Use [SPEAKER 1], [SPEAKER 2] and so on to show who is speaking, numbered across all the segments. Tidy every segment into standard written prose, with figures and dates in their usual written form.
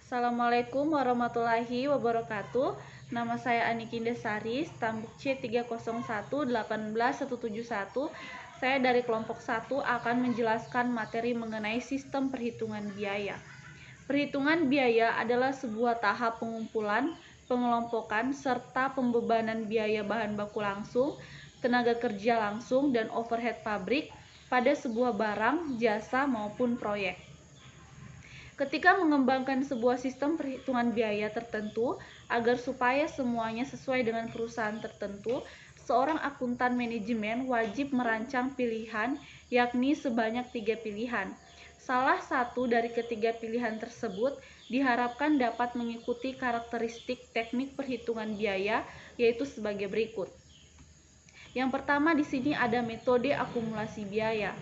[SPEAKER 1] Assalamualaikum warahmatullahi wabarakatuh. Nama saya Aniki Desari, stambuk C301-18171. Saya dari kelompok 1 akan menjelaskan materi mengenai sistem perhitungan biaya. Perhitungan biaya adalah sebuah tahap pengumpulan, pengelompokan, serta pembebanan biaya bahan baku langsung, tenaga kerja langsung, dan overhead pabrik pada sebuah barang, jasa, maupun proyek. Ketika mengembangkan sebuah sistem perhitungan biaya tertentu, agar supaya semuanya sesuai dengan perusahaan tertentu, seorang akuntan manajemen wajib merancang pilihan, yakni sebanyak 3 pilihan. Salah satu dari ketiga pilihan tersebut diharapkan dapat mengikuti karakteristik teknik perhitungan biaya, yaitu sebagai berikut. Yang pertama di sini ada metode akumulasi biaya.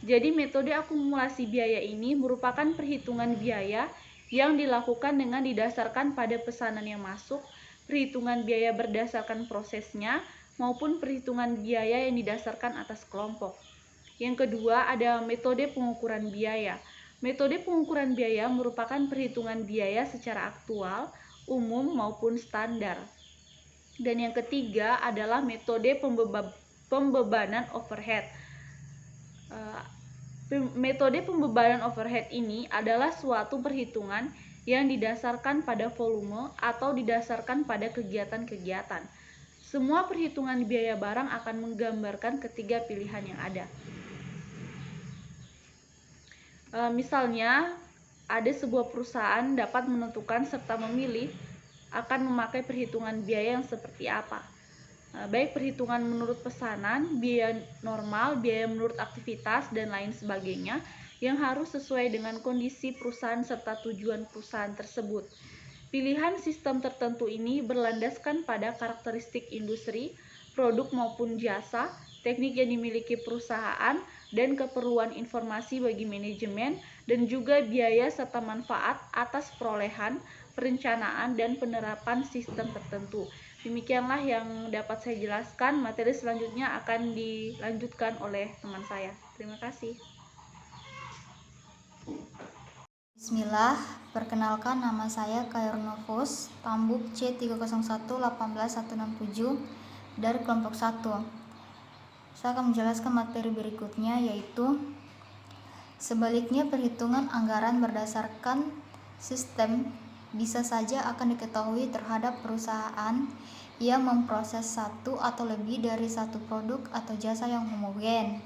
[SPEAKER 1] Jadi metode akumulasi biaya ini merupakan perhitungan biaya yang dilakukan dengan didasarkan pada pesanan yang masuk, perhitungan biaya berdasarkan prosesnya, maupun perhitungan biaya yang didasarkan atas kelompok. Yang kedua ada metode pengukuran biaya. Metode pengukuran biaya merupakan perhitungan biaya secara aktual, umum maupun standar. Dan yang ketiga adalah metode pembebanan overhead. Metode pembebanan overhead ini adalah suatu perhitungan yang didasarkan pada volume atau didasarkan pada kegiatan-kegiatan. Semua perhitungan biaya barang akan menggambarkan ketiga pilihan yang ada. Misalnya, ada sebuah perusahaan dapat menentukan serta memilih akan memakai perhitungan biaya yang seperti apa. Baik perhitungan menurut pesanan, biaya normal, biaya menurut aktivitas, dan lain sebagainya yang harus sesuai dengan kondisi perusahaan serta tujuan perusahaan tersebut. Pilihan sistem tertentu ini berlandaskan pada karakteristik industri, produk maupun jasa, teknik yang dimiliki perusahaan, dan keperluan informasi bagi manajemen, dan juga biaya serta manfaat atas perolehan, perencanaan, dan penerapan sistem tertentu. Demikianlah yang dapat saya jelaskan. Materi selanjutnya akan dilanjutkan oleh teman saya. Terima kasih.
[SPEAKER 2] Bismillah, perkenalkan nama saya Kairnovus, tambuk C301-18167 dari kelompok 1. Saya akan menjelaskan materi berikutnya, yaitu sebaliknya perhitungan anggaran berdasarkan sistem bisa saja akan diketahui terhadap perusahaan yang memproses satu atau lebih dari satu produk atau jasa yang homogen.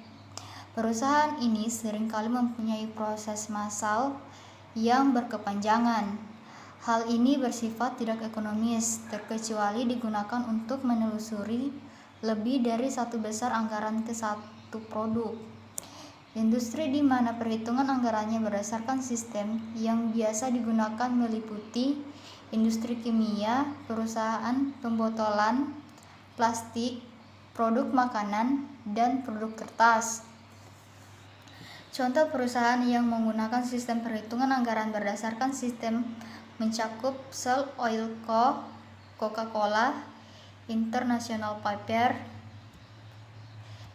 [SPEAKER 2] Perusahaan ini seringkali mempunyai proses massal yang berkepanjangan. Hal ini bersifat tidak ekonomis, terkecuali digunakan untuk menelusuri lebih dari satu besar anggaran ke satu produk. Industri di mana perhitungan anggarannya berdasarkan sistem yang biasa digunakan meliputi industri kimia, perusahaan pembotolan plastik, produk makanan, dan produk kertas. Contoh perusahaan yang menggunakan sistem perhitungan anggaran berdasarkan sistem mencakup Shell Oil Co., Coca-Cola, International Paper,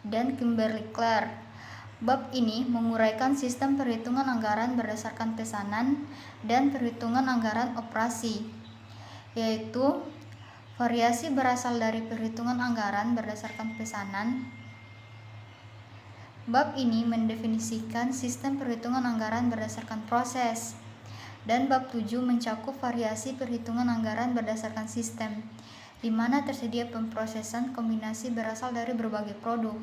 [SPEAKER 2] dan Kimberly-Clark. Bab ini menguraikan sistem perhitungan anggaran berdasarkan pesanan dan perhitungan anggaran operasi, yaitu variasi berasal dari perhitungan anggaran berdasarkan pesanan. Bab ini mendefinisikan sistem perhitungan anggaran berdasarkan proses, dan bab 7 mencakup variasi perhitungan anggaran berdasarkan sistem, di mana tersedia pemrosesan kombinasi berasal dari berbagai produk.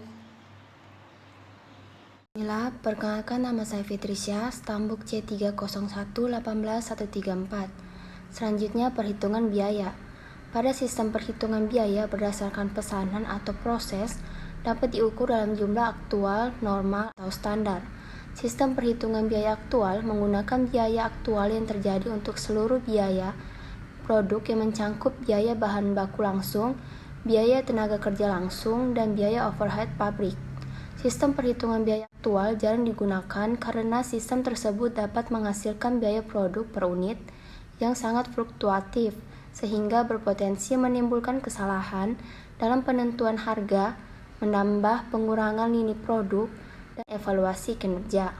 [SPEAKER 3] Inilah perkenalkan nama saya Fitrisya, stambuk C301-18134. Selanjutnya perhitungan biaya. Pada sistem perhitungan biaya berdasarkan pesanan atau proses dapat diukur dalam jumlah aktual, normal, atau standar. Sistem perhitungan biaya aktual menggunakan biaya aktual yang terjadi untuk seluruh biaya produk yang mencangkup biaya bahan baku langsung, biaya tenaga kerja langsung, dan biaya overhead pabrik. Sistem perhitungan biaya aktual jarang digunakan karena sistem tersebut dapat menghasilkan biaya produk per unit yang sangat fluktuatif, sehingga berpotensi menimbulkan kesalahan dalam penentuan harga, menambah pengurangan lini produk, dan evaluasi kinerja.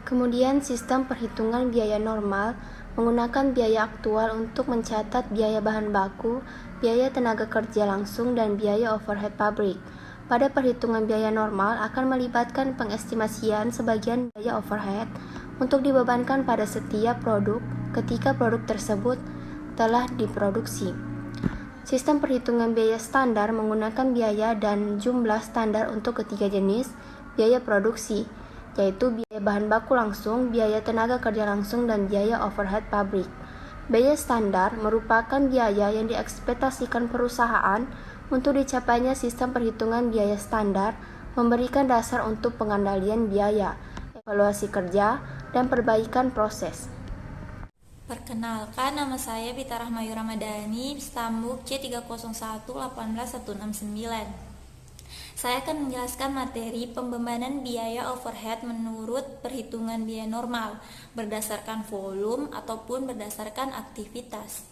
[SPEAKER 3] Kemudian sistem perhitungan biaya normal menggunakan biaya aktual untuk mencatat biaya bahan baku, biaya tenaga kerja langsung, dan biaya overhead pabrik. Pada perhitungan biaya normal akan melibatkan pengestimasian sebagian biaya overhead untuk dibebankan pada setiap produk ketika produk tersebut telah diproduksi. Sistem perhitungan biaya standar menggunakan biaya dan jumlah standar untuk ketiga jenis biaya produksi, yaitu biaya bahan baku langsung, biaya tenaga kerja langsung, dan biaya overhead pabrik. Biaya standar merupakan biaya yang diekspektasikan perusahaan untuk dicapainya sistem perhitungan biaya standar, memberikan dasar untuk pengendalian biaya, evaluasi kerja, dan perbaikan proses.
[SPEAKER 4] Perkenalkan, nama saya Bita Rahmayu Ramadhani, Stambuk C3011816169. Saya akan menjelaskan materi pembebanan biaya overhead menurut perhitungan biaya normal berdasarkan volume ataupun berdasarkan aktivitas.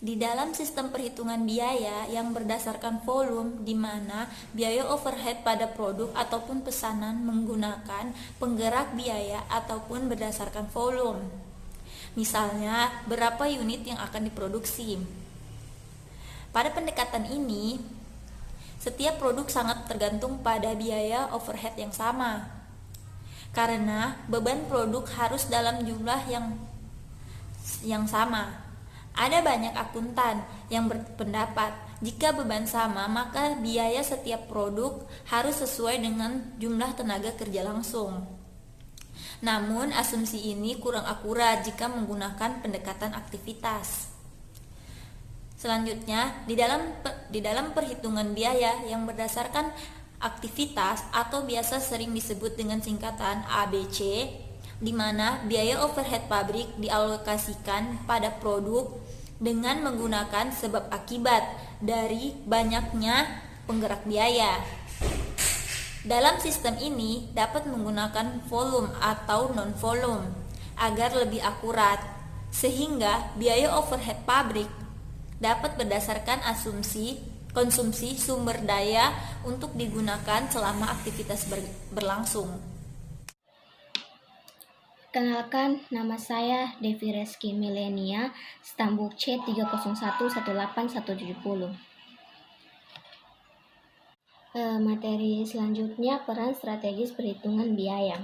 [SPEAKER 4] Di dalam sistem perhitungan biaya yang berdasarkan volume, di mana biaya overhead pada produk ataupun pesanan menggunakan penggerak biaya ataupun berdasarkan volume. Misalnya, berapa unit yang akan diproduksi. Pada pendekatan ini, setiap produk sangat tergantung pada biaya overhead yang sama. Karena beban produk harus dalam jumlah yang sama. Ada banyak akuntan yang berpendapat jika beban sama, maka biaya setiap produk harus sesuai dengan jumlah tenaga kerja langsung. Namun, asumsi ini kurang akurat jika menggunakan pendekatan aktivitas. Selanjutnya, di dalam perhitungan biaya yang berdasarkan aktivitas atau biasa sering disebut dengan singkatan ABC, di mana biaya overhead pabrik dialokasikan pada produk dengan menggunakan sebab akibat dari banyaknya penggerak biaya. Dalam sistem ini dapat menggunakan volume atau non-volume agar lebih akurat, sehingga biaya overhead pabrik dapat berdasarkan asumsi konsumsi sumber daya untuk digunakan selama aktivitas berlangsung.
[SPEAKER 5] Kenalkan, nama saya Devi Reski Milenia, Stambuk C30118170. Materi selanjutnya, peran strategis perhitungan biaya.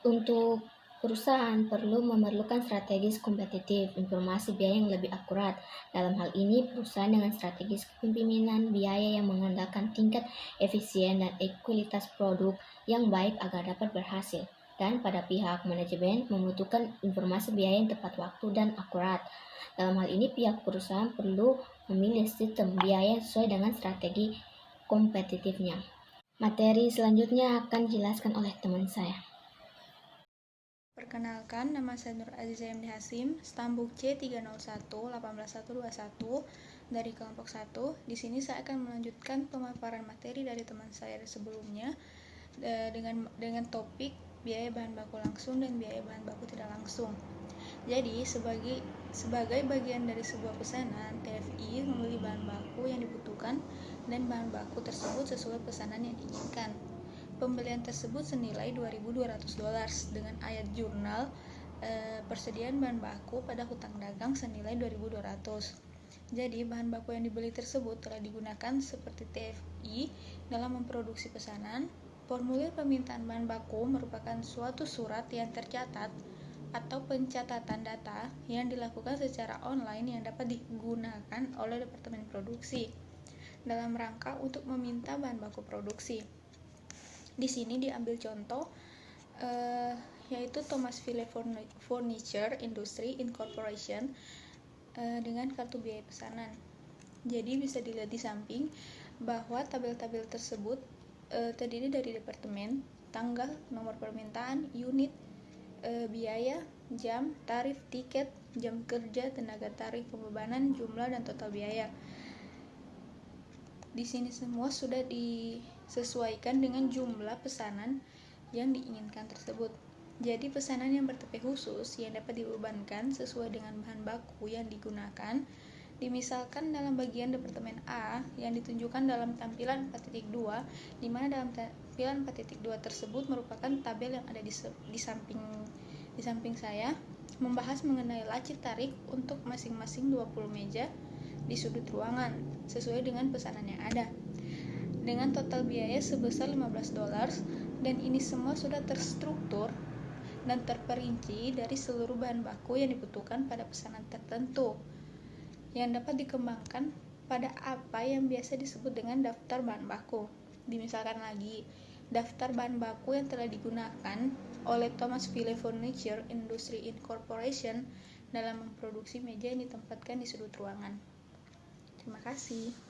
[SPEAKER 5] Untuk perusahaan perlu memerlukan strategis kompetitif, informasi biaya yang lebih akurat. Dalam hal ini, perusahaan dengan strategis kepemimpinan biaya yang mengandalkan tingkat efisien dan kualitas produk yang baik agar dapat berhasil. Dan pada pihak manajemen membutuhkan informasi biaya yang tepat waktu dan akurat. Dalam hal ini, pihak perusahaan perlu memilih sistem biaya sesuai dengan strategi kompetitifnya. Materi selanjutnya akan dijelaskan oleh teman saya.
[SPEAKER 1] Perkenalkan, nama saya Nur Aziza MD Hasim, Stambuk C301-18121 dari kelompok 1. Di sini saya akan melanjutkan pemaparan materi dari teman saya sebelumnya dengan topik biaya bahan baku langsung dan biaya bahan baku tidak langsung. Jadi, sebagai bagian dari sebuah pesanan, TFI membeli bahan baku yang dibutuhkan dan bahan baku tersebut sesuai pesanan yang diinginkan. Pembelian tersebut senilai $2.200 dengan ayat jurnal persediaan bahan baku pada hutang dagang senilai $2.200. Jadi, bahan baku yang dibeli tersebut telah digunakan seperti TFI dalam memproduksi pesanan. Formulir permintaan bahan baku merupakan suatu surat yang tercatat atau pencatatan data yang dilakukan secara online yang dapat digunakan oleh Departemen Produksi dalam rangka untuk meminta bahan baku produksi. Di sini diambil contoh yaitu Thomas Ville Furniture Industry Incorporation dengan kartu biaya pesanan. Jadi bisa dilihat di samping bahwa tabel-tabel tersebut terdiri dari departemen, tanggal, nomor permintaan, unit, biaya, jam, tarif, tiket, jam kerja, tenaga tarif, pembebanan, jumlah, dan total biaya. Di sini semua sudah disesuaikan dengan jumlah pesanan yang diinginkan tersebut. Jadi pesanan yang berTP khusus yang dapat dibebankan sesuai dengan bahan baku yang digunakan, dimisalkan dalam bagian Departemen A yang ditunjukkan dalam tampilan 4.2, di mana dalam Tampilan 4.2 tersebut merupakan tabel yang ada di samping saya, membahas mengenai laci tarik untuk masing-masing 20 meja di sudut ruangan sesuai dengan pesanan yang ada, dengan total biaya sebesar $15, dan ini semua sudah terstruktur dan terperinci dari seluruh bahan baku yang dibutuhkan pada pesanan tertentu, yang dapat dikembangkan pada apa yang biasa disebut dengan daftar bahan baku. Dimisalkan lagi, daftar bahan baku yang telah digunakan oleh Thomas Ville Furniture Industry Incorporation dalam memproduksi meja yang ditempatkan di sudut ruangan. Terima kasih.